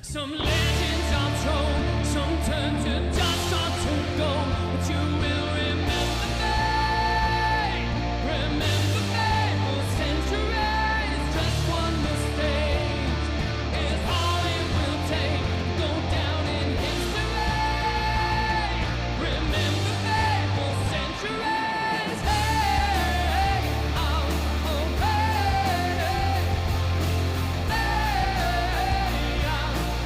Some legends are told, some turn to dust or to gold, but you will remember me. Remember me for centuries. Just one mistake is all it will take to go down in history. Remember me for centuries. Hey, oh, oh, hey, hey,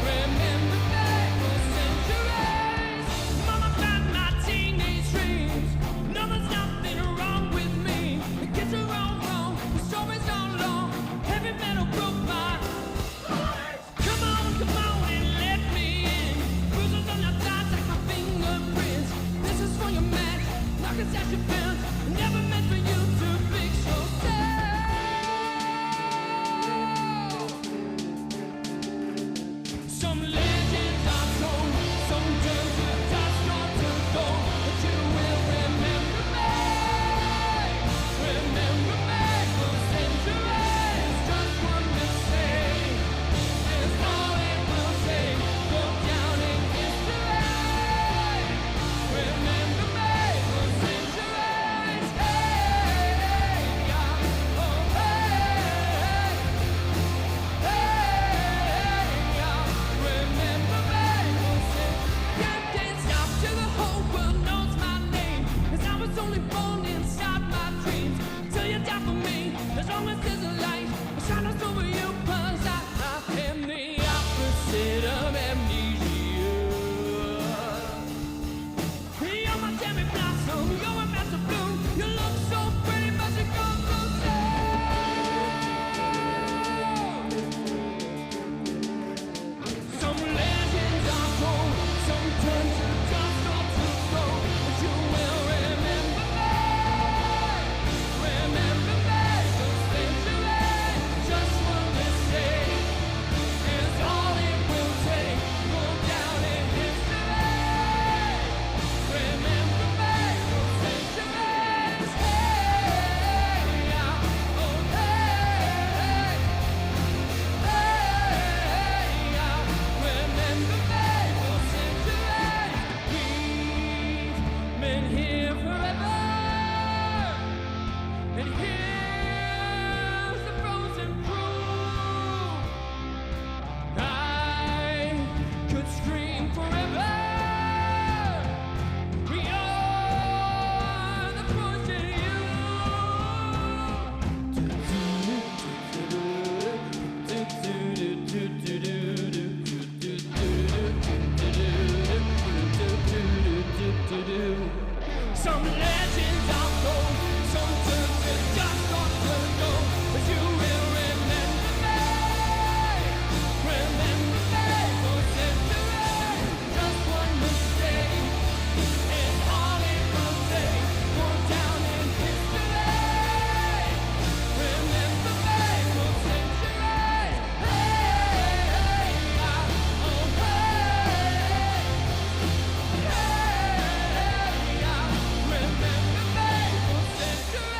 remember me for centuries. Mama died my teenage dreams. No, there's nothing wrong with me. The kids are all wrong. The story's all long. Heavy metal broke my heart. Come on, and let me in. Bruises on your thighs like my fingerprints. This is for your match. Knockers at your pants. Never meant for you to fix yourself. Some legends are told, some turn to dust or to gold, but you will remember me. Remember me for centuries. Just one mistake is all it will take. Go down in history. Remember me for centuries. Hey, yeah, oh, hey, remember me for centuries. Can't stop till the whole world knows my name, 'cause I was only born inside my dreams. Till you die for me, as long as there's a light, a shadows over you, 'cause I am the opposite of amnesia. You're my cherry blossom, you're a master bloom. You look so pretty, but you go so sad. Some legends are told, some turn to dust or to gold, but you will remember me. Remember me for centuries. Just one mistake is all it will take. Go down in history. Remember me for centuries. Hey, yeah, oh, hey, remember me for centuries. We've been here forever, and here's the frozen proof. I could scream forever. We are the frozen Some legends are told, some turn to dust or to gold, but you will remember me. Remember me for centuries. Just one mistake is all it will take. Go down in history. Remember me for centuries. Hey, oh, hey, remember me for centuries.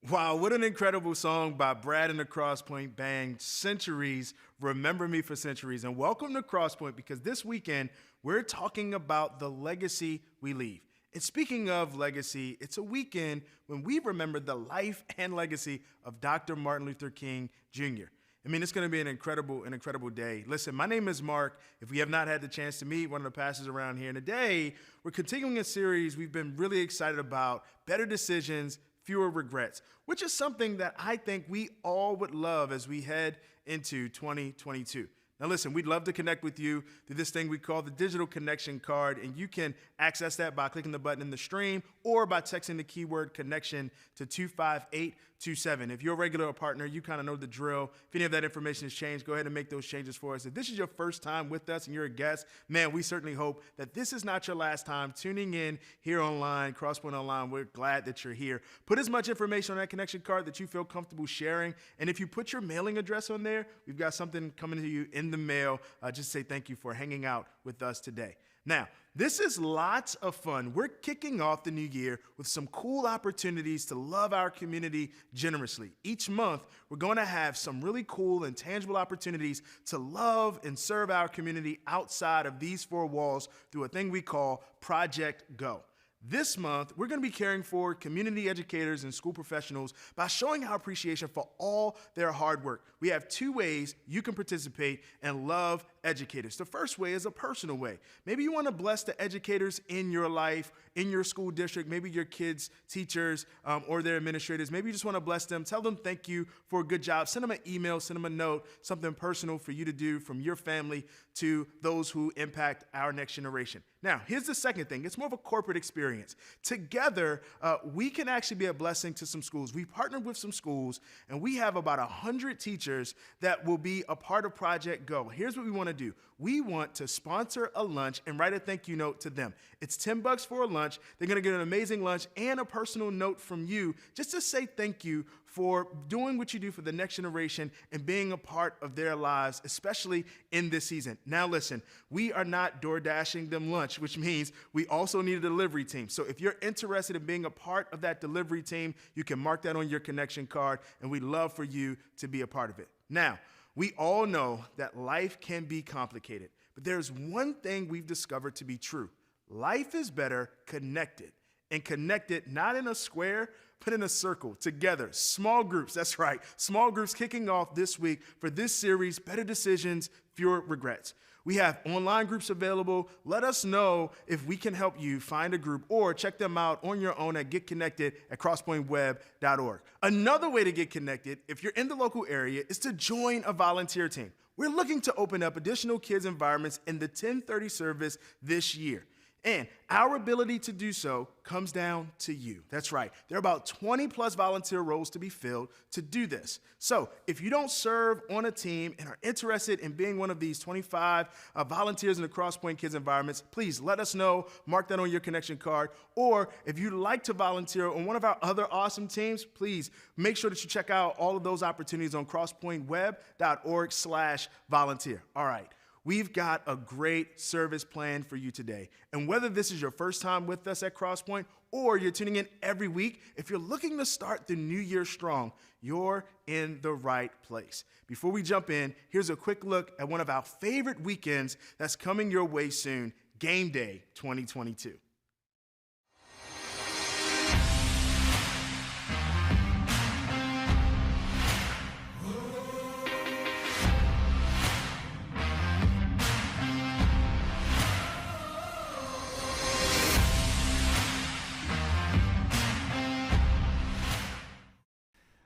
Wow, what an incredible song by Brad and the Crosspoint Band, Centuries, Remember Me for Centuries. And welcome to Crosspoint, because this weekend we're talking about the legacy we leave. And speaking of legacy, it's a weekend when we remember the life and legacy of Dr. Martin Luther King Jr. I mean, it's going to be an incredible day. Listen, my name is Mark. If we have not had the chance to meet one of the pastors around here, and today we're continuing a series we've been really excited about, Better Decisions, Fewer Regrets, which is something that I think we all would love as we head into 2022. Now listen, we'd love to connect with you through this thing we call the digital connection card, and you can access that by clicking the button in the stream or by texting the keyword connection to 25827. If you're a regular partner, you kind of know the drill. If any of that information has changed, go ahead and make those changes for us. If this is your first time with us and you're a guest, man, we certainly hope that this is not your last time tuning in here online, Crosspoint Online. We're glad that you're here. Put as much information on that connection card that you feel comfortable sharing, and if you put your mailing address on there, we've got something coming to you in the mail. Just say thank you for hanging out with us today. Now, this is lots of fun. We're kicking off the new year with some cool opportunities to love our community generously. Each month, we're going to have some really cool and tangible opportunities to love and serve our community outside of these four walls through a thing we call Project Go. This month, we're going to be caring for community educators and school professionals by showing our appreciation for all their hard work. We have two ways you can participate and love educators. The first way is a personal way. Maybe you want to bless the educators in your life, in your school district, maybe your kids' teachers or their administrators. Maybe you just want to bless them. Tell them thank you for a good job. Send them an email, send them a note, something personal for you to do from your family to those who impact our next generation. Now, here's the second thing. It's more of a corporate experience. Together, we can actually be a blessing to some schools. We partnered with some schools, and we have about 100 teachers that will be a part of Project Go. Here's what we want to do. We want to sponsor a lunch and write a thank you note to them. It's $10 for a lunch. They're going to get an amazing lunch and a personal note from you just to say thank you for doing what you do for the next generation and being a part of their lives, especially in this season. Now listen, we are not door dashing them lunch, which means we also need a delivery team. So if you're interested in being a part of that delivery team, you can mark that on your connection card, and we'd love for you to be a part of it. Now, we all know that life can be complicated, but there's one thing we've discovered to be true. Life is better connected, and connected not in a square, but in a circle, together. Small groups, that's right. Small groups kicking off this week for this series, Better Decisions, Fewer Regrets. We have online groups available. Let us know if we can help you find a group, or check them out on your own at getconnected@crosspointweb.org. Another way to get connected, if you're in the local area, is to join a volunteer team. We're looking to open up additional kids' environments in the 10:30 service this year. And our ability to do so comes down to you. That's right. There are about 20 plus volunteer roles to be filled to do this. So if you don't serve on a team and are interested in being one of these 25 volunteers in the Crosspoint Kids environments, please let us know. Mark that on your connection card. Or if you'd like to volunteer on one of our other awesome teams, please make sure that you check out all of those opportunities on crosspointweb.org/volunteer. All right. We've got a great service plan for you today. And whether this is your first time with us at Crosspoint or you're tuning in every week, if you're looking to start the new year strong, you're in the right place. Before we jump in, here's a quick look at one of our favorite weekends that's coming your way soon, Game Day 2022.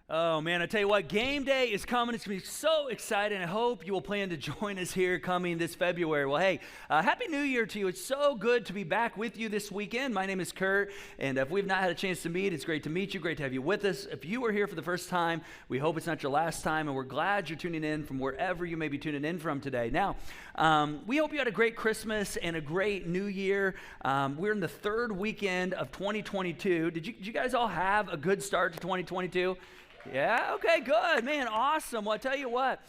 Oh, man, I tell you what, game day is coming. It's going to be so exciting. I hope you will plan to join us here coming this February. Well, hey, Happy New Year to you. It's so good to be back with you this weekend. My name is Curt, and if we've not had a chance to meet, it's great to meet you. Great to have you with us. If you are here for the first time, we hope it's not your last time, and we're glad you're tuning in from wherever you may be tuning in from today. Now, we hope you had a great Christmas and a great New Year. We're in the third weekend of 2022. Did you guys all have a good start to 2022? Yeah, okay, good, man, awesome. Well, I tell you what,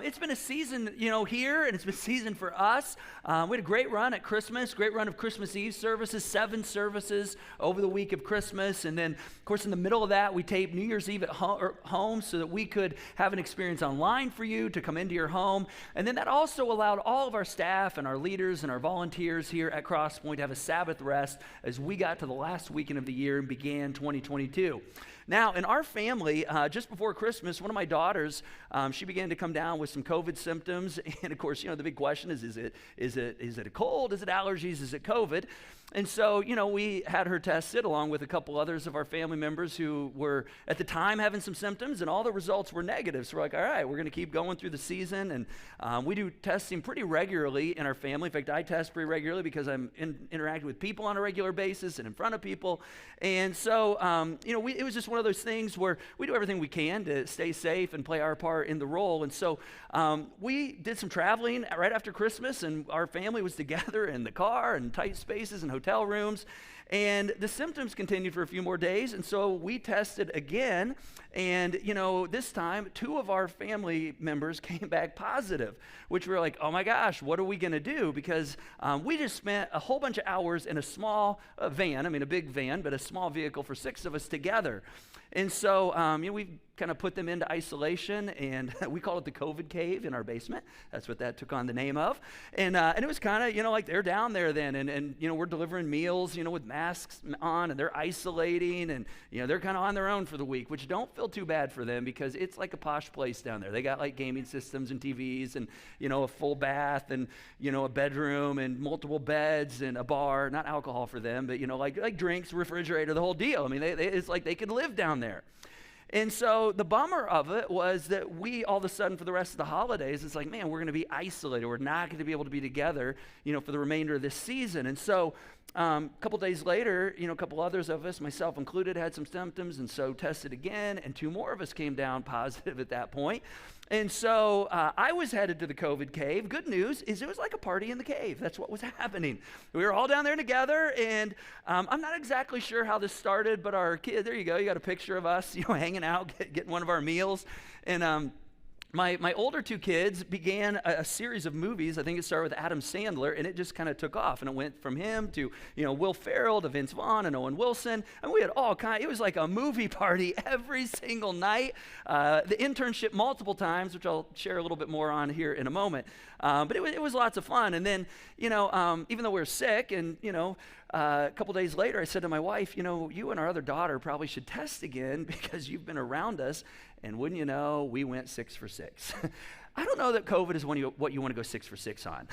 it's been a season, here, and it's been a season for us. We had a great run at Christmas, great run of Christmas Eve services, 7 services over the week of Christmas, and then, of course, in the middle of that, we taped New Year's Eve at home so that we could have an experience online for you to come into your home, and then that also allowed all of our staff and our leaders and our volunteers here at Crosspoint to have a Sabbath rest as we got to the last weekend of the year and began 2022. Now, in our family, just before Christmas, one of my daughters, she began to come down with some COVID symptoms. And of course, the big question is it a cold? Is it allergies? Is it COVID? And so, we had her tested along with a couple others of our family members who were at the time having some symptoms, and all the results were negative. So we're like, all right, we're going to keep going through the season. And we do testing pretty regularly in our family. In fact, I test pretty regularly because I'm interacting with people on a regular basis and in front of people. And so, it was just one of one of those things where we do everything we can to stay safe and play our part in the role. And so we did some traveling right after Christmas, and our family was together in the car and tight spaces and hotel rooms. And the symptoms continued for a few more days, and so we tested again. And, this time, 2 of our family members came back positive, which we were like, oh my gosh, what are we going to do? Because we just spent a whole bunch of hours in a small van, a big van, but a small vehicle for 6 of us together. And so, we kind of put them into isolation, and we call it the COVID cave in our basement. That's what that took on the name of. And it was kind of, like they're down there then, and we're delivering meals, with masks on, and they're isolating, and, they're kind of on their own for the week, which don't feel too bad for them because it's like a posh place down there. They got like gaming systems and TVs and, a full bath and, a bedroom and multiple beds and a bar, not alcohol for them, but, like drinks, refrigerator, the whole deal. It's like they could live down there. And so the bummer of it was that we all of a sudden for the rest of the holidays, it's like, man, we're going to be isolated. We're not going to be able to be together, for the remainder of this season. And so a couple days later, a couple others of us, myself included, had some symptoms, and so tested again, and 2 more of us came down positive at that point. And so I was headed to the COVID cave. Good news is it was like a party in the cave. That's what was happening. We were all down there together, and I'm not exactly sure how this started, but our kid, there you go, you got a picture of us, hanging out, getting one of our meals. And my older 2 kids began a series of movies. I think it started with Adam Sandler, and it just kind of took off. And it went from him to, Will Ferrell to Vince Vaughn and Owen Wilson. And we had all it was like a movie party every single night. The internship multiple times, which I'll share a little bit more on here in a moment. But it was lots of fun. And then, even though we were sick and, a couple days later, I said to my wife, you and our other daughter probably should test again because you've been around us. And wouldn't you know, we went 6 for 6. I don't know that COVID is what you want to go 6 for 6 on.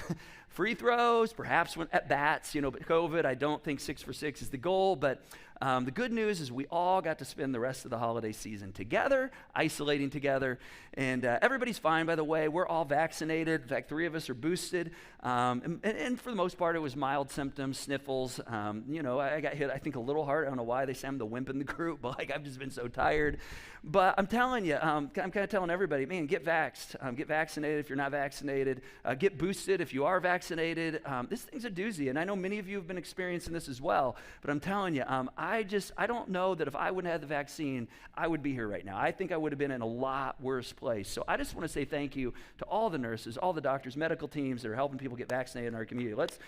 Free throws, perhaps at bats, but COVID, I don't think 6 for 6 is the goal. But the good news is we all got to spend the rest of the holiday season together, isolating together. And everybody's fine, by the way. We're all vaccinated. In fact, 3 of us are boosted. And for the most part, it was mild symptoms, sniffles. I got hit, I think, a little hard. I don't know why they say I'm the wimp in the group, but I've just been so tired. But I'm telling you, I'm kind of telling everybody, man, get vaxxed. Get vaccinated if you're not vaccinated. Get boosted if you are vaccinated. This thing's a doozy, and I know many of you have been experiencing this as well. But I'm telling you, I don't know that if I wouldn't have the vaccine, I would be here right now. I think I would have been in a lot worse place. So I just want to say thank you to all the nurses, all the doctors, medical teams that are helping people get vaccinated in our community. Let's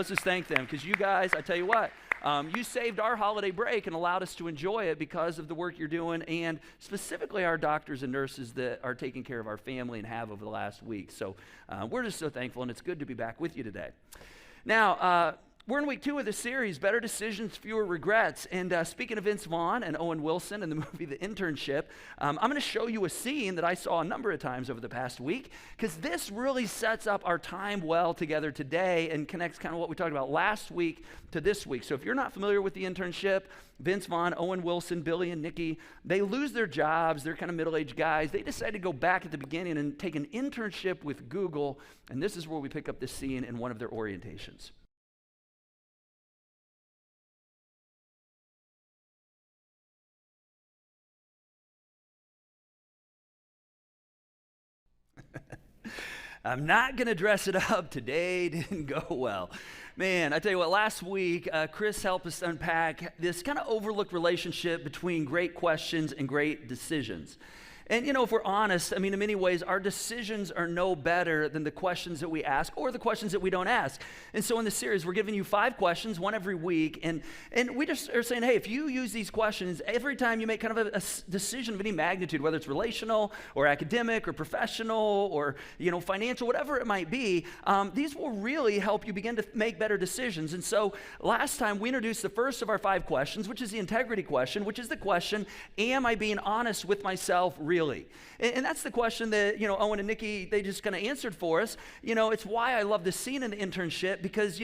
just thank them, because you guys, I tell you what, you saved our holiday break and allowed us to enjoy it because of the work you're doing, and specifically our doctors and nurses that are taking care of our family and have over the last week. So we're just so thankful, and it's good to be back with you today. Now, we're in week 2 of the series, Better Decisions, Fewer Regrets. And speaking of Vince Vaughn and Owen Wilson and the movie The Internship, I'm going to show you a scene that I saw a number of times over the past week, because this really sets up our time well together today and connects kind of what we talked about last week to this week. So if you're not familiar with The Internship, Vince Vaughn, Owen Wilson, Billy and Nikki, they lose their jobs. They're kind of middle-aged guys. They decide to go back at the beginning and take an internship with Google. And this is where we pick up this scene in one of their orientations. I'm not going to dress it up. Today didn't go well. Man, I tell you what, last week, Chris helped us unpack this kind of overlooked relationship between great questions and great decisions. And, if we're honest, in many ways, our decisions are no better than the questions that we ask or the questions that we don't ask. And so in this series, we're giving you 5 questions, one every week. And we just are saying, hey, if you use these questions, every time you make kind of a decision of any magnitude, whether it's relational or academic or professional or, financial, whatever it might be, these will really help you begin to make better decisions. And so last time, we introduced the first of our 5 questions, which is the integrity question, which is the question, am I being honest with myself really? And that's the question that, Owen and Nikki, they just kind of answered for us. It's why I love this scene in the internship, because,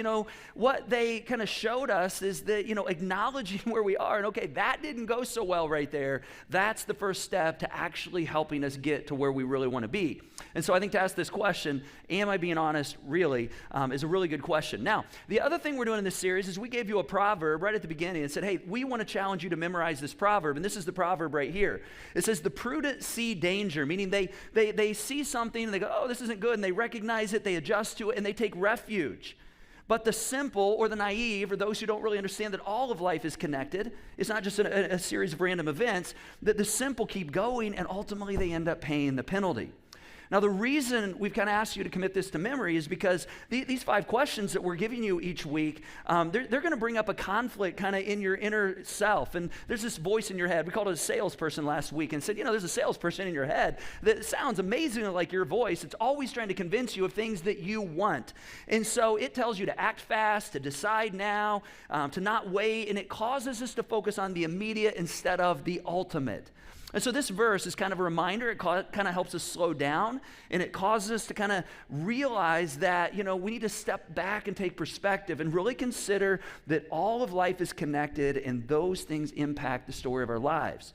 what they kind of showed us is that, acknowledging where we are and, okay, that didn't go so well right there. That's the first step to actually helping us get to where we really want to be. And so I think to ask this question, am I being honest, really, is a really good question. Now, the other thing we're doing in this series is we gave you a proverb right at the beginning and said, hey, we want to challenge you to memorize this proverb. And this is the proverb right here. It says, the prudent see danger, meaning they see something and they go, oh, this isn't good, and they recognize it, they adjust to it, and they take refuge. But the simple or the naive, or those who don't really understand that all of life is connected, it's not just a series of random events, that the simple keep going and ultimately they end up paying the penalty. Now, the reason we've kind of asked you to commit this to memory is because these 5 questions that we're giving you each week, they're going to bring up a conflict kind of in your inner self. And there's this voice in your head. We called it a salesperson last week and said, there's a salesperson in your head that sounds amazingly like your voice. It's always trying to convince you of things that you want. And so it tells you to act fast, to decide now, to not wait. And it causes us to focus on the immediate instead of the ultimate. And so this verse is kind of a reminder. It kind of helps us slow down, and it causes us to kind of realize that, we need to step back and take perspective and really consider that all of life is connected and those things impact the story of our lives.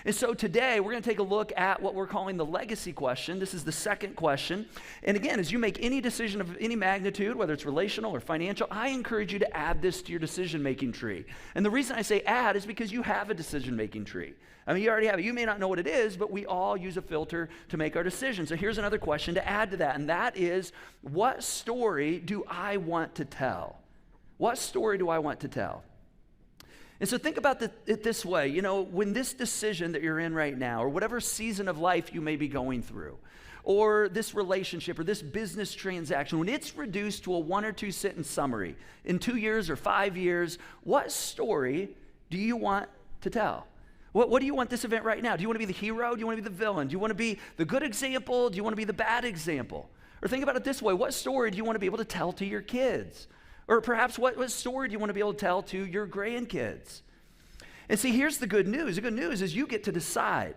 And so today we're going to take a look at what we're calling the legacy question. This is the second question. And again, as you make any decision of any magnitude, whether it's relational or financial, I encourage you to add this to your decision-making tree. And the reason I say add is because you have a decision-making tree. I mean, you already have it. You may not know what it is, but we all use a filter to make our decisions. So here's another question to add to that, and that is, what story do I want to tell? What story do I want to tell? And so think about it this way, when this decision that you're in right now, or whatever season of life you may be going through, or this relationship or this business transaction, when it's reduced to a 1 or 2 sentence summary in 2 years or 5 years, what story do you want to tell? What do you want this event right now? Do you want to be the hero? Do you want to be the villain? Do you want to be the good example? Do you want to be the bad example? Or think about it this way, what story do you want to be able to tell to your kids? Or perhaps what story do you want to be able to tell to your grandkids? And see, here's the good news. The good news is you get to decide.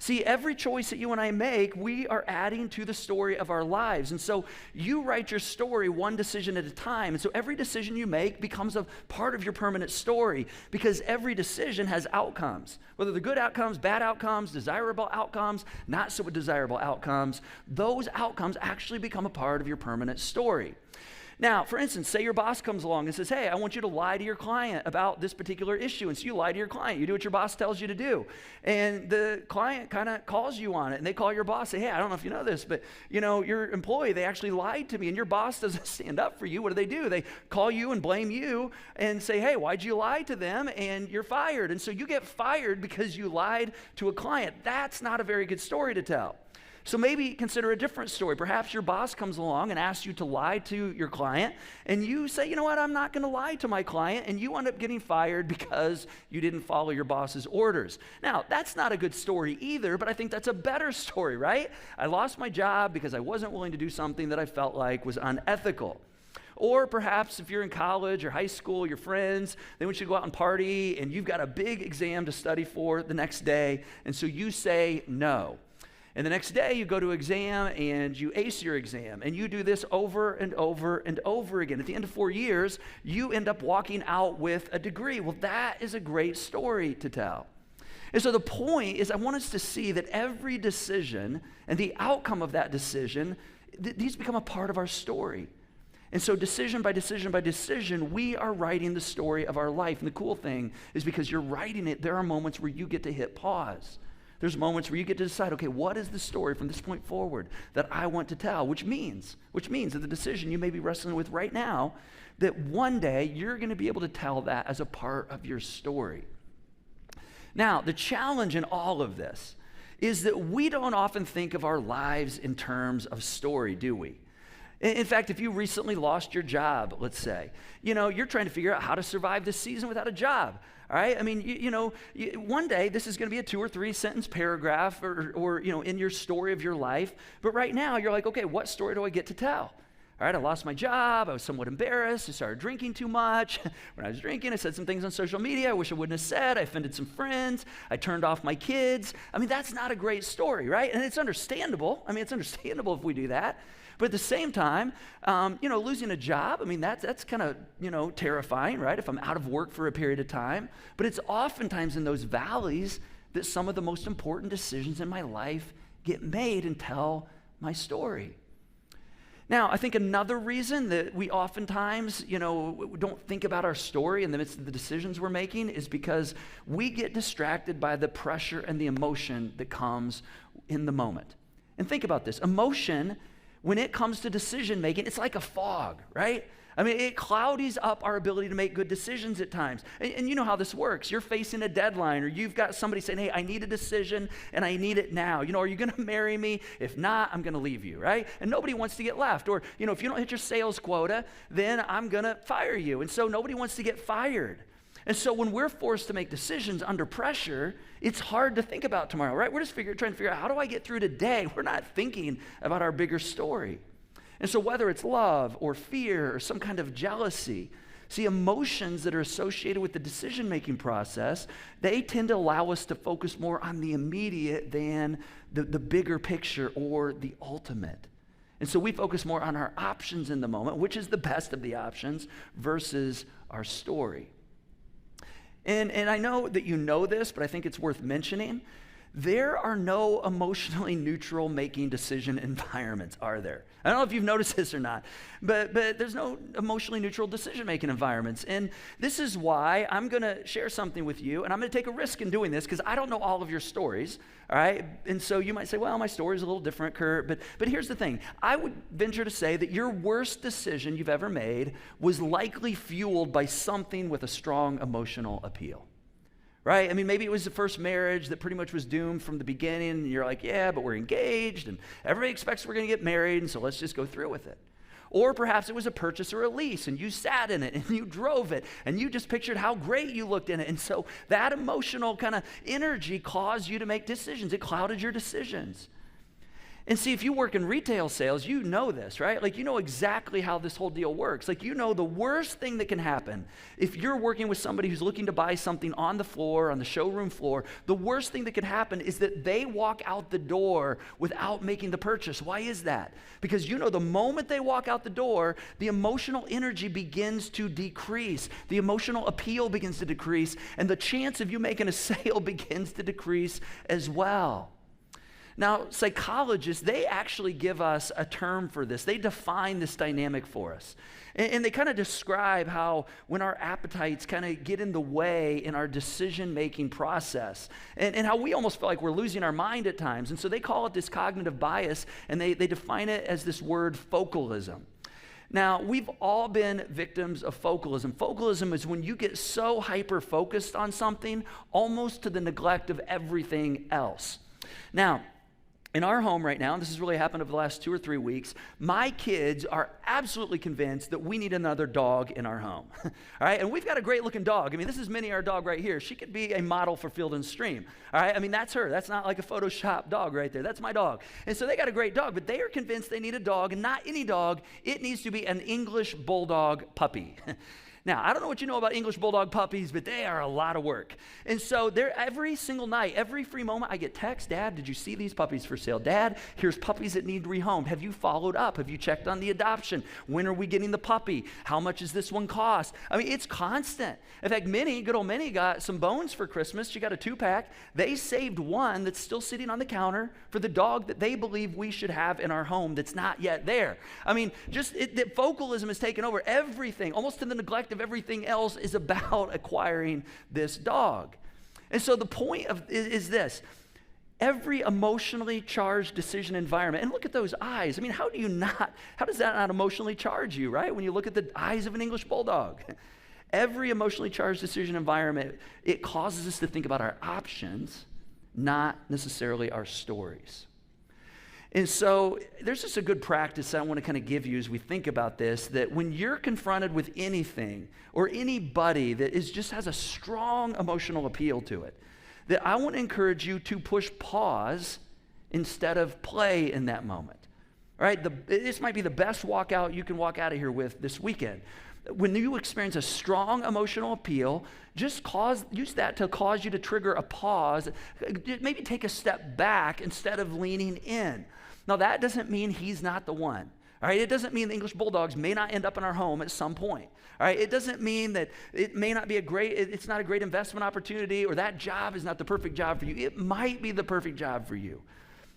See, every choice that you and I make, we are adding to the story of our lives. And so you write your story one decision at a time. And so every decision you make becomes a part of your permanent story, because every decision has outcomes. Whether they're good outcomes, bad outcomes, desirable outcomes, not so desirable outcomes, those outcomes actually become a part of your permanent story. Now, for instance, say your boss comes along and says, hey, I want you to lie to your client about this particular issue. And so you lie to your client. You do what your boss tells you to do. And the client kind of calls you on it. And they call your boss, say, hey, I don't know if you know this, but, your employee, they actually lied to me. And your boss doesn't stand up for you. What do? They call you and blame you and say, hey, why'd you lie to them? And you're fired. And so you get fired because you lied to a client. That's not a very good story to tell. So maybe consider a different story. Perhaps your boss comes along and asks you to lie to your client, and you say, you know what, I'm not going to lie to my client, and you end up getting fired because you didn't follow your boss's orders. Now, that's not a good story either, but I think that's a better story, right? I lost my job because I wasn't willing to do something that I felt like was unethical. Or perhaps if you're in college or high school, your friends, they want you to go out and party, and you've got a big exam to study for the next day, and so you say no. And the next day you go to exam and you ace your exam, and you do this over and over and over again. At the end of 4 years, you end up walking out with a degree. Well, that is a great story to tell. And so the point is, I want us to see that every decision and the outcome of that decision, these become a part of our story. And so decision by decision by decision, we are writing the story of our life. And the cool thing is, because you're writing it, there are moments where you get to hit pause. There's moments where you get to decide, okay, what is the story from this point forward that I want to tell? Which means that the decision you may be wrestling with right now, that one day you're going to be able to tell that as a part of your story. Now, the challenge in all of this is that we don't often think of our lives in terms of story, do we? In fact, if you recently lost your job, let's say, you're trying to figure out how to survive this season without a job. All right? I mean, one day this is going to be a 2 or 3 sentence paragraph or in your story of your life. But right now you're like, okay, what story do I get to tell? All right, I lost my job. I was somewhat embarrassed. I started drinking too much. When I was drinking, I said some things on social media I wish I wouldn't have said. I offended some friends. I turned off my kids. I mean, that's not a great story, right? And it's understandable. I mean, it's understandable if we do that. But at the same time, losing a job, I mean, that's kind of, terrifying, right? If I'm out of work for a period of time. But it's oftentimes in those valleys that some of the most important decisions in my life get made and tell my story. Now, I think another reason that we oftentimes, don't think about our story in the midst of the decisions we're making is because we get distracted by the pressure and the emotion that comes in the moment. And think about this. Emotion, when it comes to decision making, it's like a fog, right? I mean, it cloudies up our ability to make good decisions at times. And you know how this works. You're facing a deadline, or you've got somebody saying, hey, I need a decision, and I need it now. Are you going to marry me? If not, I'm going to leave you, right? And nobody wants to get left. Or, if you don't hit your sales quota, then I'm going to fire you. And so nobody wants to get fired. And so when we're forced to make decisions under pressure, it's hard to think about tomorrow, right? We're just trying to figure out, how do I get through today? We're not thinking about our bigger story. And so whether it's love or fear or some kind of jealousy, see, emotions that are associated with the decision-making process, they tend to allow us to focus more on the immediate than the bigger picture or the ultimate. And so we focus more on our options in the moment, which is the best of the options, versus our story. And I know that you know this, but I think it's worth mentioning. There are no emotionally neutral making decision environments, are there? I don't know if you've noticed this or not, but there's no emotionally neutral decision-making environments. And this is why I'm going to share something with you, and I'm going to take a risk in doing this because I don't know all of your stories, all right? And so you might say, well, my story's a little different, Curt, but here's the thing. I would venture to say that your worst decision you've ever made was likely fueled by something with a strong emotional appeal. Right? I mean, maybe it was the first marriage that pretty much was doomed from the beginning, and you're like, yeah, but we're engaged, and everybody expects we're going to get married, and so let's just go through with it. Or perhaps it was a purchase or a lease, and you sat in it, and you drove it, and you just pictured how great you looked in it, and so that emotional kind of energy caused you to make decisions. It clouded your decisions. And see, if you work in retail sales, you know this, right? Like, you know exactly how this whole deal works. Like, you know the worst thing that can happen if you're working with somebody who's looking to buy something on the floor, on the showroom floor, the worst thing that could happen is that they walk out the door without making the purchase. Why is that? Because the moment they walk out the door, the emotional energy begins to decrease. The emotional appeal begins to decrease, and the chance of you making a sale begins to decrease as well. Now, psychologists, they actually give us a term for this. They define this dynamic for us. And they kind of describe how when our appetites kind of get in the way in our decision-making process, and how we almost feel like we're losing our mind at times. And so they call it this cognitive bias, and they define it as this word focalism. Now, we've all been victims of focalism. Focalism is when you get so hyper-focused on something, almost to the neglect of everything else. Now, in our home right now, and this has really happened over the last 2 or 3 weeks, my kids are absolutely convinced that we need another dog in our home. All right, and we've got a great looking dog. I mean, this is Minnie, our dog right here. She could be a model for Field and Stream. All right, I mean, that's her. That's not like a Photoshop dog right there. That's my dog. And so they got a great dog, but they are convinced they need a dog, and not any dog. It needs to be an English Bulldog puppy. Now, I don't know what you know about English Bulldog puppies, but they are a lot of work. And so every single night, every free moment, I get texts, Dad, did you see these puppies for sale? Dad, here's puppies that need rehomed. Have you followed up? Have you checked on the adoption? When are we getting the puppy? How much does this one cost? I mean, it's constant. In fact, good old Minnie got some bones for Christmas. She got a 2-pack. They saved one that's still sitting on the counter for the dog that they believe we should have in our home that's not yet there. I mean, that focalism has taken over everything, almost to the neglect of everything else is about acquiring this dog. And so the point is this. Every emotionally charged decision environment, and look at those eyes. I mean, how does that not emotionally charge you, right? When you look at the eyes of an English Bulldog. Every emotionally charged decision environment, it causes us to think about our options, not necessarily our stories. And so there's just a good practice I want to kind of give you as we think about this, that when you're confronted with anything or anybody that just has a strong emotional appeal to it, that I want to encourage you to push pause instead of play in that moment. All right, this might be the best walkout you can walk out of here with this weekend. When you experience a strong emotional appeal, just use that to cause you to trigger a pause. Maybe take a step back instead of leaning in. Now, that doesn't mean he's not the one. All right, it doesn't mean the English Bulldogs may not end up in our home at some point. All right, it doesn't mean that it may not be it's not a great investment opportunity, or that job is not the perfect job for you. It might be the perfect job for you.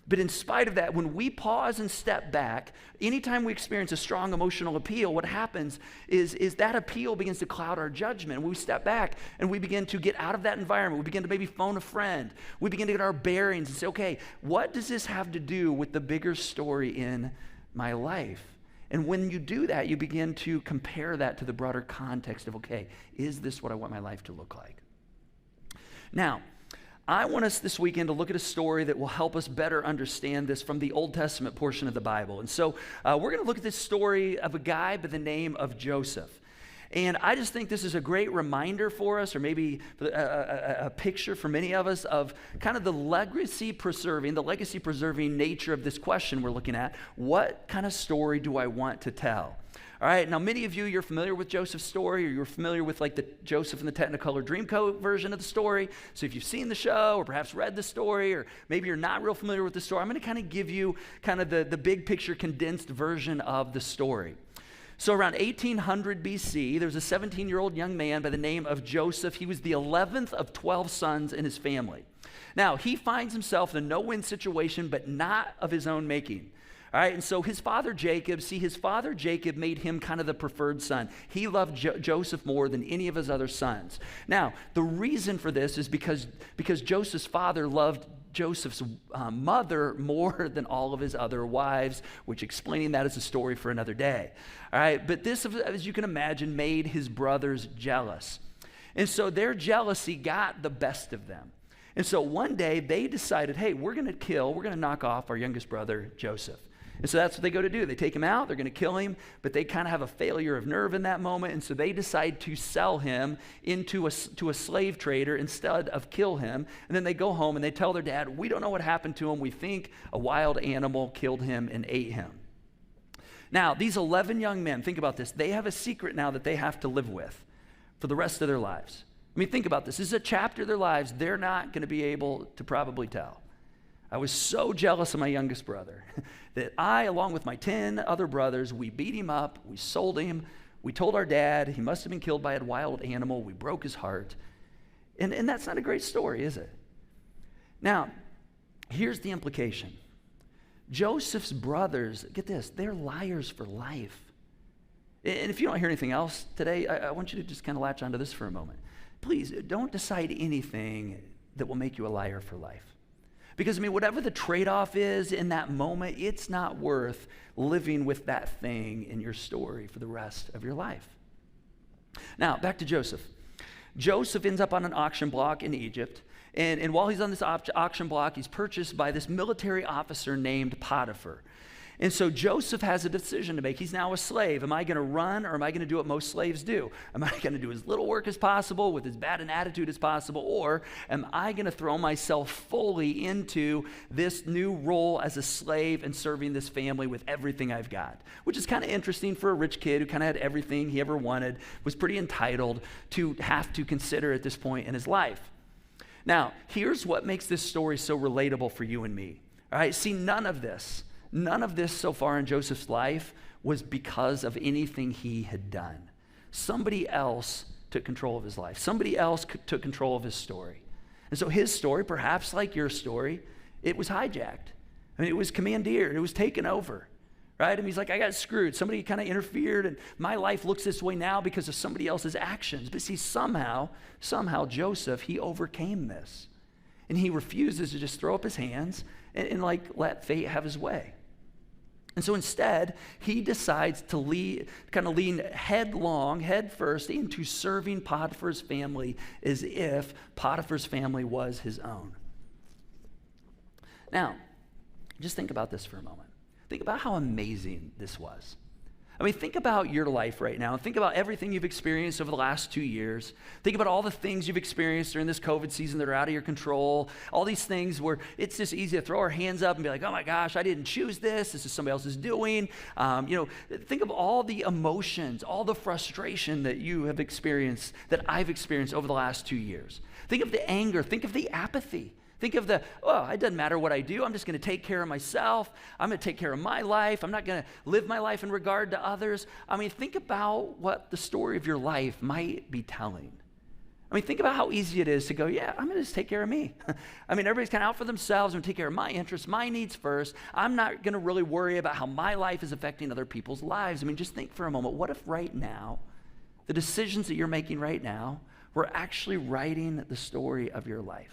But in spite of that, when we pause and step back, anytime we experience a strong emotional appeal, what happens is that appeal begins to cloud our judgment. When we step back and we begin to get out of that environment, we begin to maybe phone a friend, we begin to get our bearings and say, okay, what does this have to do with the bigger story in my life? And when you do that, you begin to compare that to the broader context of, okay, is this what I want my life to look like? Now, I want us this weekend to look at a story that will help us better understand this from the Old Testament portion of the Bible. And so we're going to look at this story of a guy by the name of Joseph. And I just think this is a great reminder for us, or maybe a picture for many of us, of kind of the legacy preserving nature of this question we're looking at. What kind of story do I want to tell? All right, now many of you, you're familiar with Joseph's story, or you're familiar with like the Joseph and the Technicolor Dreamcoat version of the story. So if you've seen the show, or perhaps read the story, or maybe you're not real familiar with the story, I'm going to kind of give you kind of the big picture condensed version of the story. So around 1800 BC, there was a 17-year-old young man by the name of Joseph. He was the 11th of 12 sons in his family. Now, he finds himself in a no-win situation, but not of his own making. All right, and so his father Jacob made him kind of the preferred son. He loved Joseph more than any of his other sons. Now, the reason for this is because Joseph's father loved Joseph's mother more than all of his other wives, which explaining that is a story for another day. All right, but this, as you can imagine, made his brothers jealous. And so their jealousy got the best of them. And so one day they decided, hey, we're going to knock off our youngest brother, Joseph. And so that's what they go to do. They take him out, they're going to kill him, but they kind of have a failure of nerve in that moment, and so they decide to sell him to a slave trader instead of kill him. And then they go home and they tell their dad, we don't know what happened to him. We think a wild animal killed him and ate him. Now, these 11 young men, think about this. They have a secret now that they have to live with for the rest of their lives. I mean, think about this. This is a chapter of their lives they're not going to be able to probably tell. I was so jealous of my youngest brother that I, along with my 10 other brothers, we beat him up, we sold him, we told our dad he must have been killed by a wild animal, we broke his heart. And that's not a great story, is it? Now, here's the implication. Joseph's brothers, get this, they're liars for life. And if you don't hear anything else today, I want you to just kind of latch onto this for a moment. Please, don't decide anything that will make you a liar for life. Because, I mean, whatever the trade-off is in that moment, it's not worth living with that thing in your story for the rest of your life. Now, back to Joseph. Joseph ends up on an auction block in Egypt. And while he's on this auction block, he's purchased by this military officer named Potiphar. And so Joseph has a decision to make. He's now a slave. Am I going to run, or am I going to do what most slaves do? Am I going to do as little work as possible with as bad an attitude as possible? Or am I going to throw myself fully into this new role as a slave and serving this family with everything I've got? Which is kind of interesting for a rich kid who kind of had everything he ever wanted, was pretty entitled to have to consider at this point in his life. Now, here's what makes this story so relatable for you and me. All right, see, none of this so far in Joseph's life was because of anything he had done. Somebody else took control of his life. Somebody else took control of his story. And so his story, perhaps like your story, it was hijacked. I mean, it was commandeered. It was taken over, right? And he's like, I got screwed. Somebody kind of interfered, and my life looks this way now because of somebody else's actions. But see, somehow Joseph, he overcame this. And he refuses to just throw up his hands and like let fate have his way. And so instead, he decides to lean head first into serving Potiphar's family as if Potiphar's family was his own. Now, just think about this for a moment. Think about how amazing this was. I mean, think about your life right now. Think about everything you've experienced over the last 2 years. Think about all the things you've experienced during this COVID season that are out of your control. All these things where it's just easy to throw our hands up and be like, oh my gosh, I didn't choose this. This is somebody else's doing. Think of all the emotions, all the frustration that you have experienced, that I've experienced over the last 2 years. Think of the anger. Think of the apathy. Think of it doesn't matter what I do. I'm just going to take care of myself. I'm going to take care of my life. I'm not going to live my life in regard to others. I mean, think about what the story of your life might be telling. I mean, think about how easy it is to go, yeah, I'm going to just take care of me. I mean, everybody's kind of out for themselves. I'm going to take care of my interests, my needs first. I'm not going to really worry about how my life is affecting other people's lives. I mean, just think for a moment, what if right now, the decisions that you're making right now were actually writing the story of your life?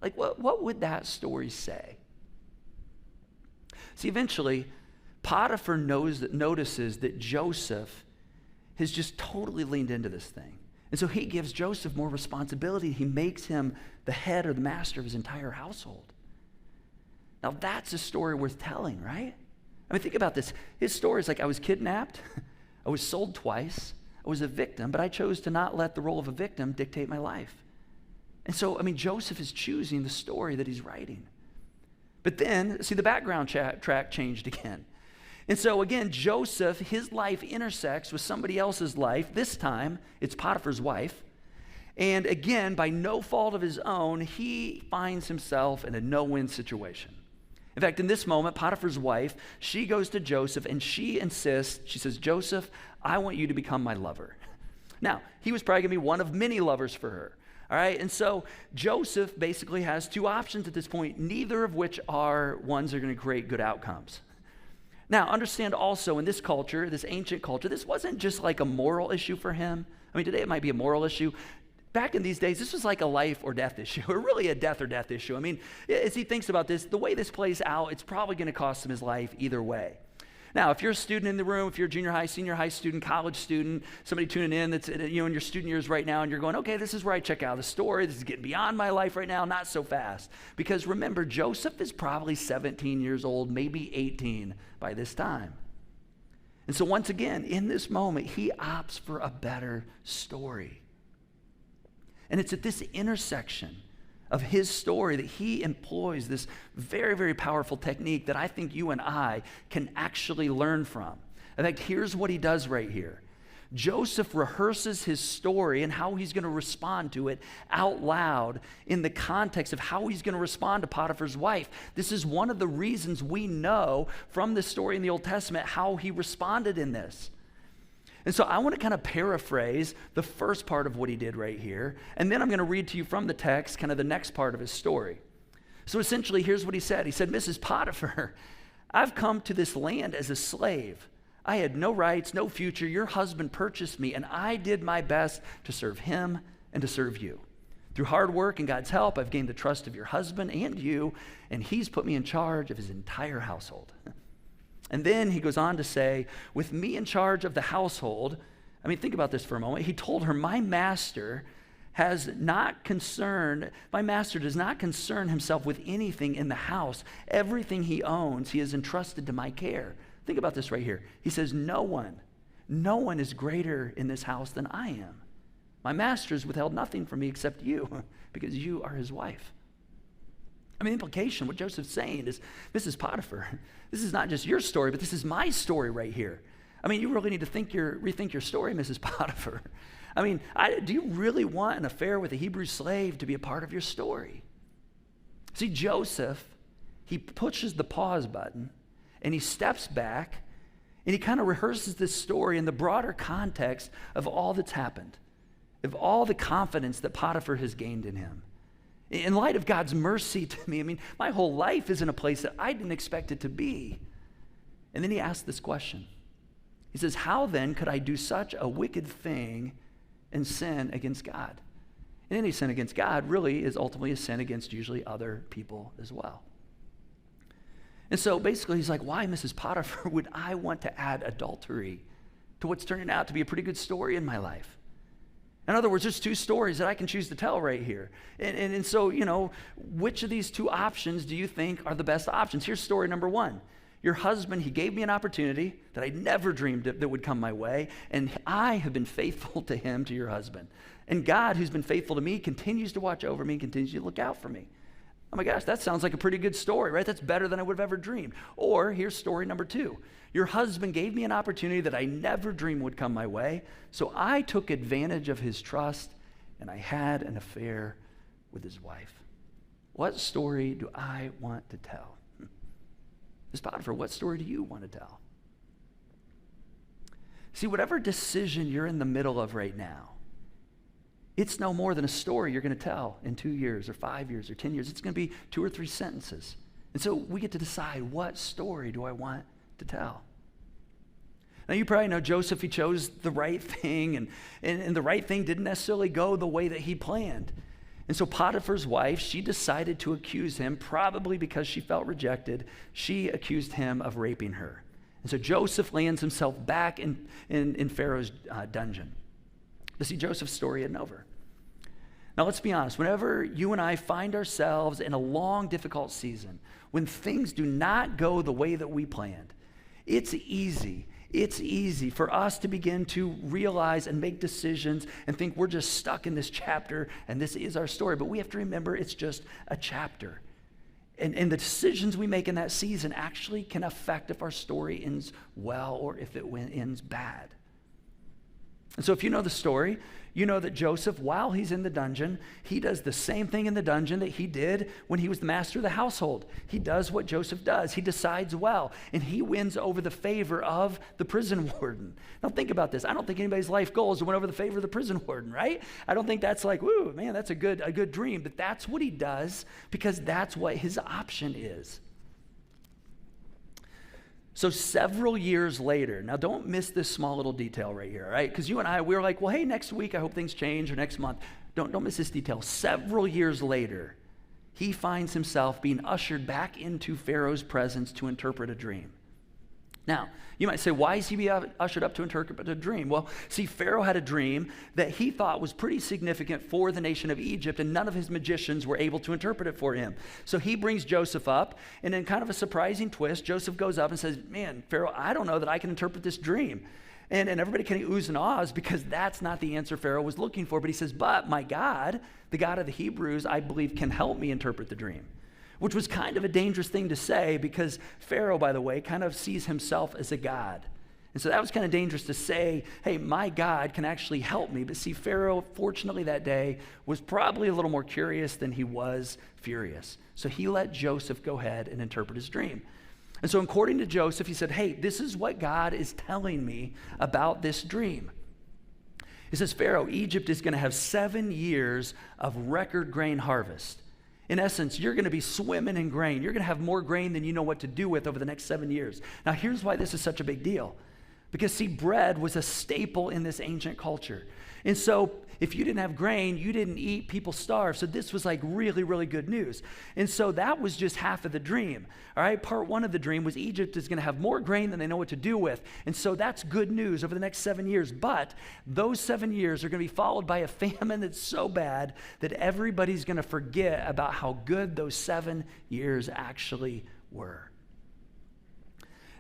Like, what would that story say? See, eventually, Potiphar notices that Joseph has just totally leaned into this thing. And so he gives Joseph more responsibility. He makes him the head or the master of his entire household. Now, that's a story worth telling, right? I mean, think about this. His story is like, I was kidnapped, I was sold twice, I was a victim, but I chose to not let the role of a victim dictate my life. And so, I mean, Joseph is choosing the story that he's writing. But then, see, the background track changed again. And so, again, Joseph, his life intersects with somebody else's life. This time, it's Potiphar's wife. And again, by no fault of his own, he finds himself in a no-win situation. In fact, in this moment, Potiphar's wife, she goes to Joseph and she insists, she says, Joseph, I want you to become my lover. Now, he was probably going to be one of many lovers for her. All right, and so Joseph basically has two options at this point, neither of which are ones that are going to create good outcomes. Now, understand also in this culture, this ancient culture, this wasn't just like a moral issue for him. I mean, today it might be a moral issue. Back in these days, this was like a life or death issue, or really a death or death issue. I mean, as he thinks about this, the way this plays out, it's probably going to cost him his life either way. Now, if you're a student in the room, if you're a junior high, senior high student, college student, somebody tuning in that's in your student years right now, and you're going, okay, this is where I check out the story. This is getting beyond my life right now, not so fast. Because remember, Joseph is probably 17 years old, maybe 18 by this time. And so once again, in this moment, he opts for a better story. And it's at this intersection of his story that he employs this very, very powerful technique that I think you and I can actually learn from. In fact, here's what he does right here. Joseph rehearses his story and how he's going to respond to it out loud in the context of how he's going to respond to Potiphar's wife. This is one of the reasons we know from this story in the Old Testament how he responded in this. And so I want to kind of paraphrase the first part of what he did right here, and then I'm going to read to you from the text kind of the next part of his story. So essentially, here's what he said. He said, Mrs. Potiphar, I've come to this land as a slave. I had no rights, no future. Your husband purchased me, and I did my best to serve him and to serve you. Through hard work and God's help, I've gained the trust of your husband and you, and he's put me in charge of his entire household. And then he goes on to say, with me in charge of the household, I mean, think about this for a moment. He told her, my master does not concern himself with anything in the house. Everything he owns, he has entrusted to my care. Think about this right here. He says, no one is greater in this house than I am. My master has withheld nothing from me except you, because you are his wife. I mean, the implication, what Joseph's saying is, Mrs. Potiphar, this is not just your story, but this is my story right here. I mean, you really need to rethink your story, Mrs. Potiphar. I mean, do you really want an affair with a Hebrew slave to be a part of your story? See, Joseph, he pushes the pause button, and he steps back, and he kind of rehearses this story in the broader context of all that's happened, of all the confidence that Potiphar has gained in him. In light of God's mercy to me, I mean, my whole life is in a place that I didn't expect it to be. And then he asks this question. He says, how then could I do such a wicked thing and sin against God? And any sin against God really is ultimately a sin against usually other people as well. And so basically he's like, why, Mrs. Potiphar, would I want to add adultery to what's turning out to be a pretty good story in my life? In other words, there's two stories that I can choose to tell right here. And so, which of these two options do you think are the best options? Here's story number one. Your husband, he gave me an opportunity that I never dreamed that would come my way, and I have been faithful to him, to your husband. And God, who's been faithful to me, continues to watch over me and continues to look out for me. Oh my gosh, that sounds like a pretty good story, right? That's better than I would have ever dreamed. Or here's story number 2. Your husband gave me an opportunity that I never dreamed would come my way, so I took advantage of his trust, and I had an affair with his wife. What story do I want to tell? Ms. Potiphar, what story do you want to tell? See, whatever decision you're in the middle of right now, it's no more than a story you're going to tell in 2 years or 5 years or 10 years. It's going to be 2 or 3 sentences. And so we get to decide, what story do I want to tell? Now, you probably know Joseph, he chose the right thing, and the right thing didn't necessarily go the way that he planned. And so Potiphar's wife, she decided to accuse him, probably because she felt rejected. She accused him of raping her. And so Joseph lands himself back in Pharaoh's dungeon. But see, Joseph's story isn't over. Now, let's be honest. Whenever you and I find ourselves in a long, difficult season, when things do not go the way that we planned, it's easy for us to begin to realize and make decisions and think we're just stuck in this chapter and this is our story. But we have to remember it's just a chapter. And the decisions we make in that season actually can affect if our story ends well or if it ends bad. And so if you know the story, you know that Joseph, while he's in the dungeon, he does the same thing in the dungeon that he did when he was the master of the household. He does what Joseph does. He decides well, and he wins over the favor of the prison warden. Now think about this. I don't think anybody's life goal is to win over the favor of the prison warden, right? I don't think that's like, woo, man, that's a good dream. But that's what he does because that's what his option is. So several years later, now don't miss this small little detail right here, right? Because you and I, we were like, well, hey, next week I hope things change, or next month. Don't miss this detail. Several years later, he finds himself being ushered back into Pharaoh's presence to interpret a dream. Now, you might say, why is he being ushered up to interpret a dream? Well, see, Pharaoh had a dream that he thought was pretty significant for the nation of Egypt, and none of his magicians were able to interpret it for him. So he brings Joseph up, and in kind of a surprising twist, Joseph goes up and says, man, Pharaoh, I don't know that I can interpret this dream. And everybody kind of oohs and ahs because that's not the answer Pharaoh was looking for. But he says, but my God, the God of the Hebrews, I believe can help me interpret the dream. Which was kind of a dangerous thing to say because Pharaoh, by the way, kind of sees himself as a god. And so that was kind of dangerous to say, hey, my God can actually help me. But see, Pharaoh, fortunately that day, was probably a little more curious than he was furious. So he let Joseph go ahead and interpret his dream. And so according to Joseph, he said, hey, this is what God is telling me about this dream. He says, Pharaoh, Egypt is going to have 7 years of record grain harvest. In essence, you're going to be swimming in grain. You're going to have more grain than you know what to do with over the next 7 years. Now, here's why this is such a big deal. Because, see, bread was a staple in this ancient culture. And so if you didn't have grain, you didn't eat, people starved. So this was like really, really good news. And so that was just half of the dream. All right, part 1 of the dream was Egypt is going to have more grain than they know what to do with. And so that's good news over the next 7 years. But those 7 years are going to be followed by a famine that's so bad that everybody's going to forget about how good those 7 years actually were.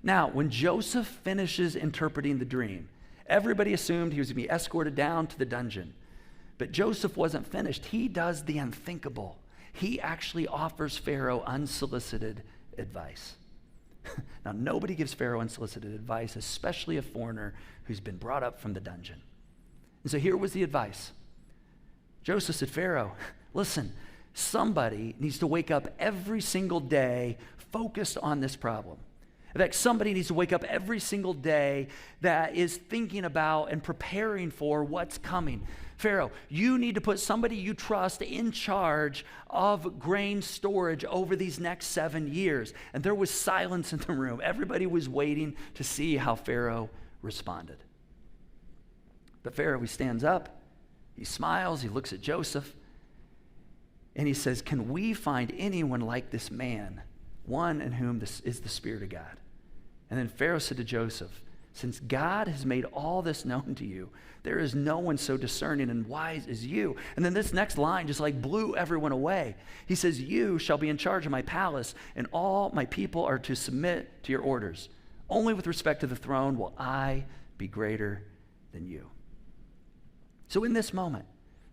Now, when Joseph finishes interpreting the dream, everybody assumed he was going to be escorted down to the dungeon. But Joseph wasn't finished. He does the unthinkable. He actually offers Pharaoh unsolicited advice. Now, nobody gives Pharaoh unsolicited advice, especially a foreigner who's been brought up from the dungeon. And so here was the advice. Joseph said, Pharaoh, listen, somebody needs to wake up every single day focused on this problem. In fact, somebody needs to wake up every single day that is thinking about and preparing for what's coming. Pharaoh, you need to put somebody you trust in charge of grain storage over these next 7 years. And there was silence in the room. Everybody was waiting to see how Pharaoh responded. But Pharaoh, he stands up, he smiles, he looks at Joseph, and he says, can we find anyone like this man, one in whom this is the Spirit of God? And then Pharaoh said to Joseph, since God has made all this known to you, there is no one so discerning and wise as you. And then this next line just like blew everyone away. He says, you shall be in charge of my palace, and all my people are to submit to your orders. Only with respect to the throne will I be greater than you. So in this moment,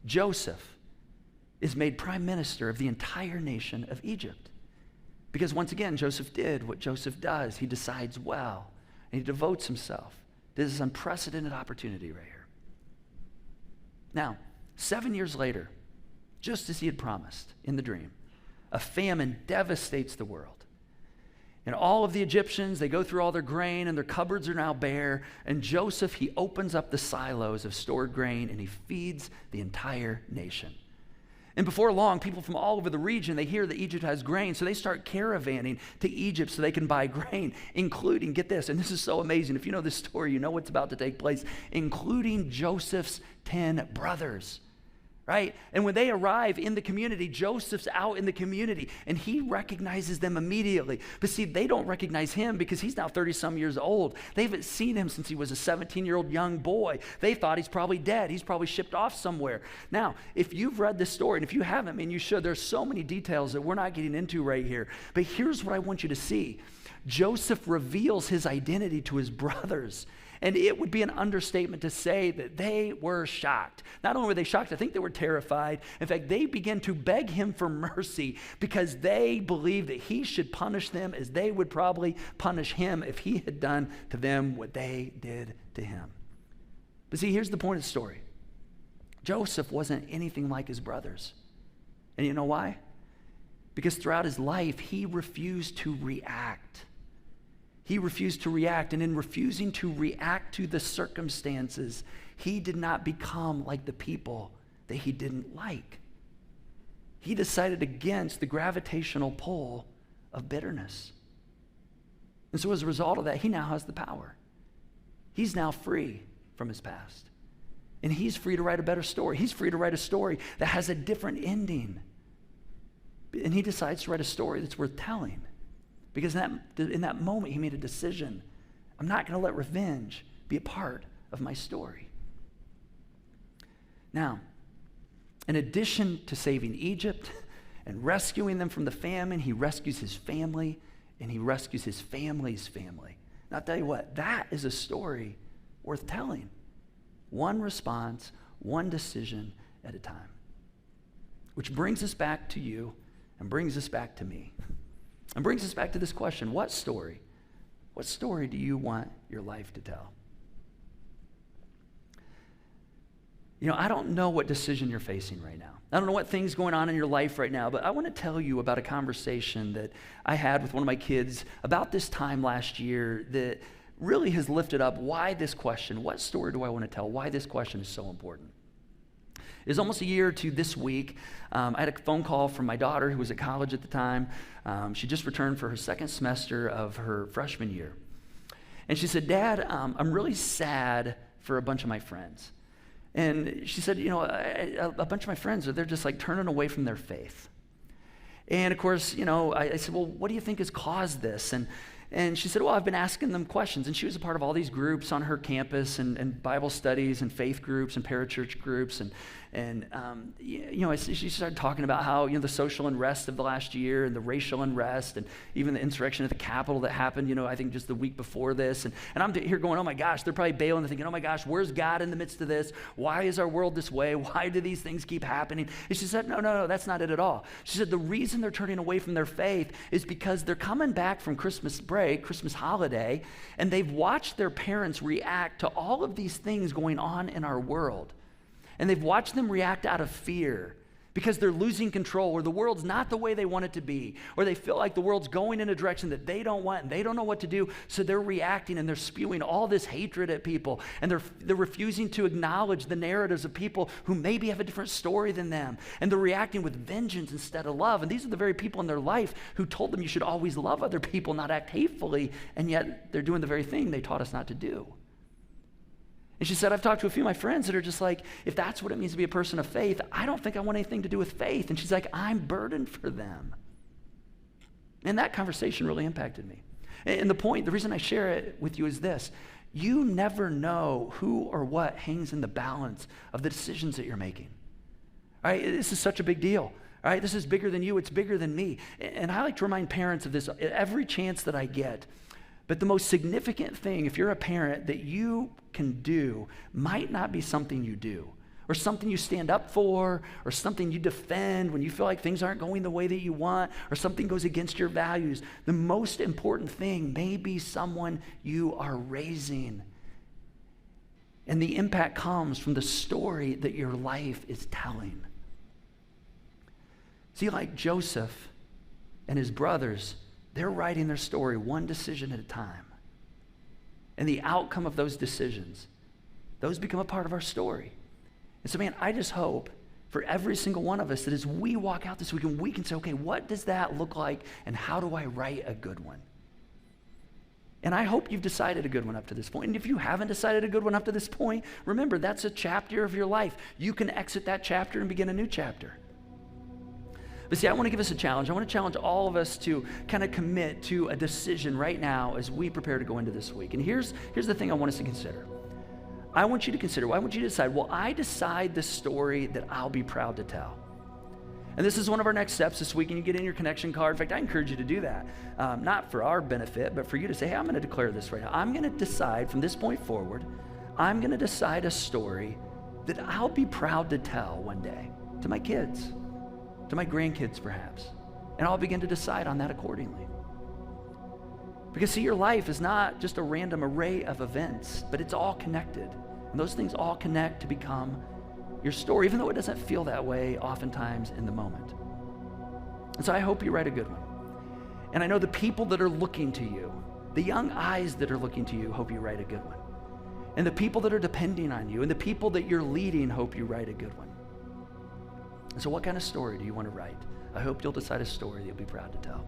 Joseph is made prime minister of the entire nation of Egypt. Because once again, Joseph did what Joseph does. He decides well, and he devotes himself to this unprecedented opportunity right here. Now, 7 years later, just as he had promised in the dream, a famine devastates the world. And all of the Egyptians, they go through all their grain, and their cupboards are now bare. And Joseph, he opens up the silos of stored grain, and he feeds the entire nation. And before long, people from all over the region, they hear that Egypt has grain, so they start caravanning to Egypt so they can buy grain, including, get this, and this is so amazing. If you know this story, you know what's about to take place, including Joseph's 10 brothers. Right? And when they arrive in the community, Joseph's out in the community, and he recognizes them immediately. But see, they don't recognize him because he's now 30-some years old. They haven't seen him since he was a 17-year-old young boy. They thought he's probably dead. He's probably shipped off somewhere. Now, if you've read this story, and if you haven't, you should. There's so many details that we're not getting into right here. But here's what I want you to see. Joseph reveals his identity to his brothers. And it would be an understatement to say that they were shocked. Not only were they shocked, I think they were terrified. In fact, they began to beg him for mercy because they believed that he should punish them as they would probably punish him if he had done to them what they did to him. But see, here's the point of the story. Joseph wasn't anything like his brothers. And you know why? Because throughout his life, he refused to react. He refused to react, and in refusing to react to the circumstances, he did not become like the people that he didn't like. He decided against the gravitational pull of bitterness. And so as a result of that, he now has the power. He's now free from his past. And he's free to write a better story. He's free to write a story that has a different ending. And he decides to write a story that's worth telling. Because in that moment, he made a decision. I'm not going to let revenge be a part of my story. Now, in addition to saving Egypt and rescuing them from the famine, he rescues his family, and he rescues his family's family. Now, I'll tell you what, that is a story worth telling. One response, one decision at a time. Which brings us back to you and brings us back to me. And brings us back to this question, what story do you want your life to tell? You know, I don't know what decision you're facing right now. I don't know what things going on in your life right now, but I want to tell you about a conversation that I had with one of my kids about this time last year that really has lifted up why this question, what story do I want to tell, why this question is so important. It was almost a year to this week. I had a phone call from my daughter who was at college at the time. She just returned for her second semester of her freshman year. And she said, Dad, I'm really sad for a bunch of my friends. And she said, you know, a bunch of my friends, they're just like turning away from their faith. And of course, you know, I said, well, what do you think has caused this? And she said, well, I've been asking them questions. And she was a part of all these groups on her campus and Bible studies and faith groups and parachurch groups. And you know, she started talking about how, you know, the social unrest of the last year and the racial unrest and even the insurrection at the Capitol that happened, you know, I think just the week before this. And I'm here going, oh my gosh, they're probably bailing and thinking, oh my gosh, where's God in the midst of this? Why is our world this way? Why do these things keep happening? And she said, no, that's not it at all. She said the reason they're turning away from their faith is because they're coming back from Christmas break, Christmas holiday, and they've watched their parents react to all of these things going on in our world. And they've watched them react out of fear because they're losing control, or the world's not the way they want it to be, or they feel like the world's going in a direction that they don't want and they don't know what to do, so they're reacting and they're spewing all this hatred at people, and they're refusing to acknowledge the narratives of people who maybe have a different story than them, and they're reacting with vengeance instead of love. And these are the very people in their life who told them you should always love other people, not act hatefully, and yet they're doing the very thing they taught us not to do. And she said, I've talked to a few of my friends that are just like, if that's what it means to be a person of faith, I don't think I want anything to do with faith. And she's like, I'm burdened for them. And that conversation really impacted me. And the reason I share it with you is this. You never know who or what hangs in the balance of the decisions that you're making. All right, this is such a big deal. All right, this is bigger than you, it's bigger than me. And I like to remind parents of this every chance that I get. But the most significant thing, if you're a parent, that you can do might not be something you do, or something you stand up for, or something you defend when you feel like things aren't going the way that you want, or something goes against your values. The most important thing may be someone you are raising. And the impact comes from the story that your life is telling. See, like Joseph and his brothers, they're writing their story one decision at a time. And the outcome of those decisions, those become a part of our story. And so, man, I just hope for every single one of us that as we walk out this weekend, we can say, okay, what does that look like and how do I write a good one? And I hope you've decided a good one up to this point. And if you haven't decided a good one up to this point, remember, that's a chapter of your life. You can exit that chapter and begin a new chapter. But see, I want to give us a challenge. I want to challenge all of us to kind of commit to a decision right now as we prepare to go into this week. And here's the thing I want us to consider. I want you to decide, will I decide the story that I'll be proud to tell? And this is one of our next steps this week, and you get in your connection card. In fact, I encourage you to do that. Not for our benefit, but for you to say, hey, I'm going to declare this right now. I'm going to decide from this point forward, I'm going to decide a story that I'll be proud to tell one day to my kids, to my grandkids perhaps. And I'll begin to decide on that accordingly. Because see, your life is not just a random array of events, but it's all connected. And those things all connect to become your story, even though it doesn't feel that way oftentimes in the moment. And so I hope you write a good one. And I know the people that are looking to you, the young eyes that are looking to you, hope you write a good one. And the people that are depending on you and the people that you're leading, hope you write a good one. And so what kind of story do you want to write? I hope you'll decide a story that you'll be proud to tell.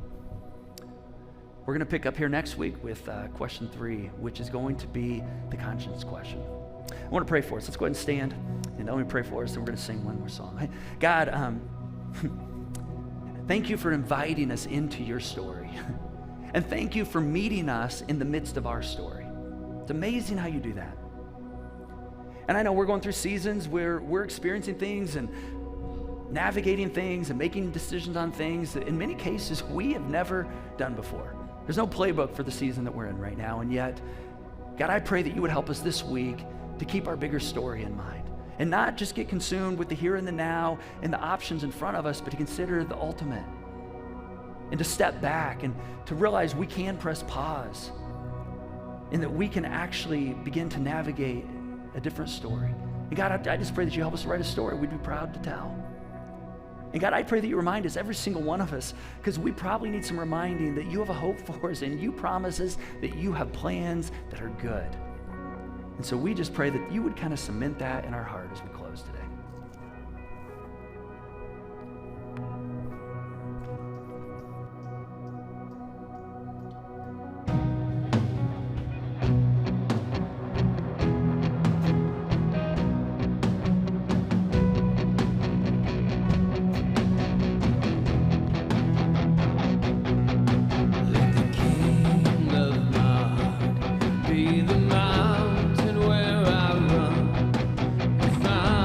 We're going to pick up here next week with question 3, which is going to be the conscience question. I want to pray for us. Let's go ahead and stand, and let me pray for us, and we're going to sing one more song. Hey, God, thank you for inviting us into your story. And thank you for meeting us in the midst of our story. It's amazing how you do that. And I know we're going through seasons where we're experiencing things and navigating things and making decisions on things that in many cases we have never done before. There's no playbook for the season that we're in right now, and yet, God, I pray that you would help us this week to keep our bigger story in mind and not just get consumed with the here and the now and the options in front of us, but to consider the ultimate and to step back and to realize we can press pause and that we can actually begin to navigate a different story. And God, I just pray that you help us to write a story we'd be proud to tell. And God, I pray that you remind us, every single one of us, because we probably need some reminding that you have a hope for us and you promise us that you have plans that are good. And so we just pray that you would kind of cement that in our heart as we close today. Be the mountain where I run. If I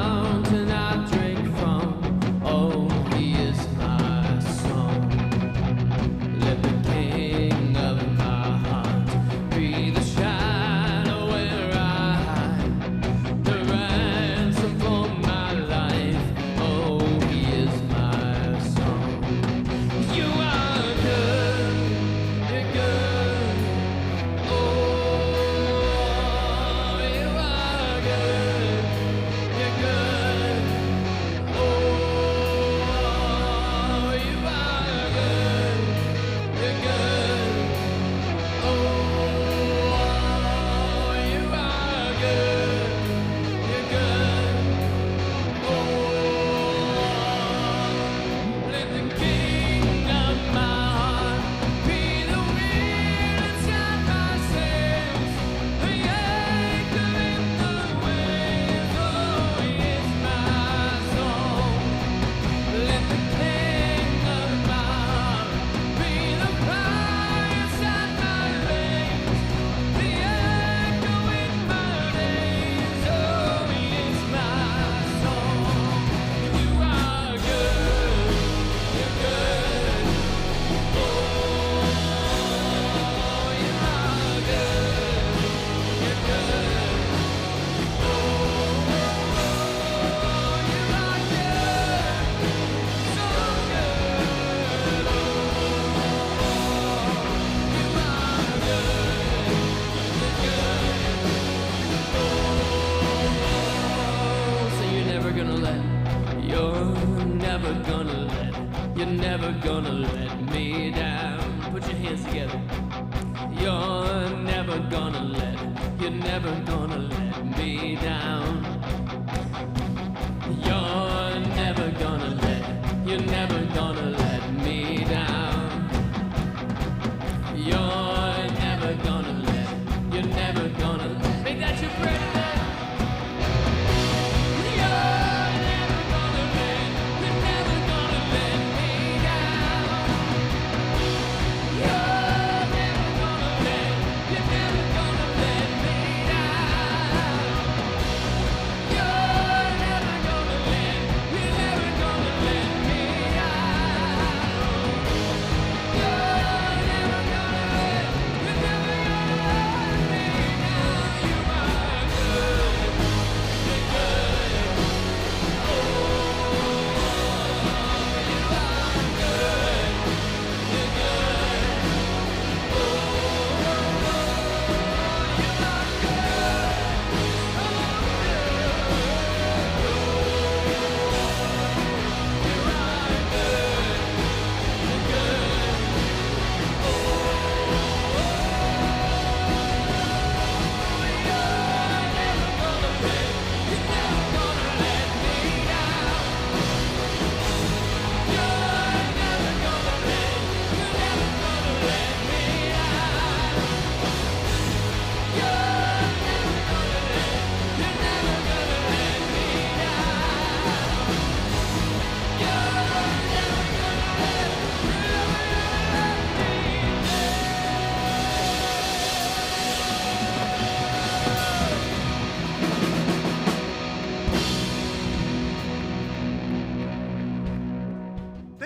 never gonna let me down. Put your hands together. You're never gonna let me down. You're never gonna let me down. You're never gonna make that your prayer today.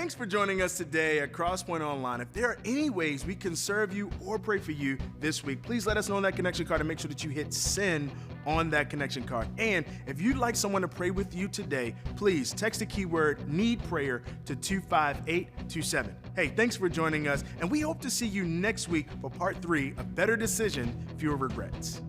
Thanks for joining us today at Crosspoint Online. If there are any ways we can serve you or pray for you this week, please let us know on that connection card and make sure that you hit send on that connection card. And if you'd like someone to pray with you today, please text the keyword need prayer to 25827. Hey, thanks for joining us, and we hope to see you next week for part 3 of Better Decision, Fewer Regrets.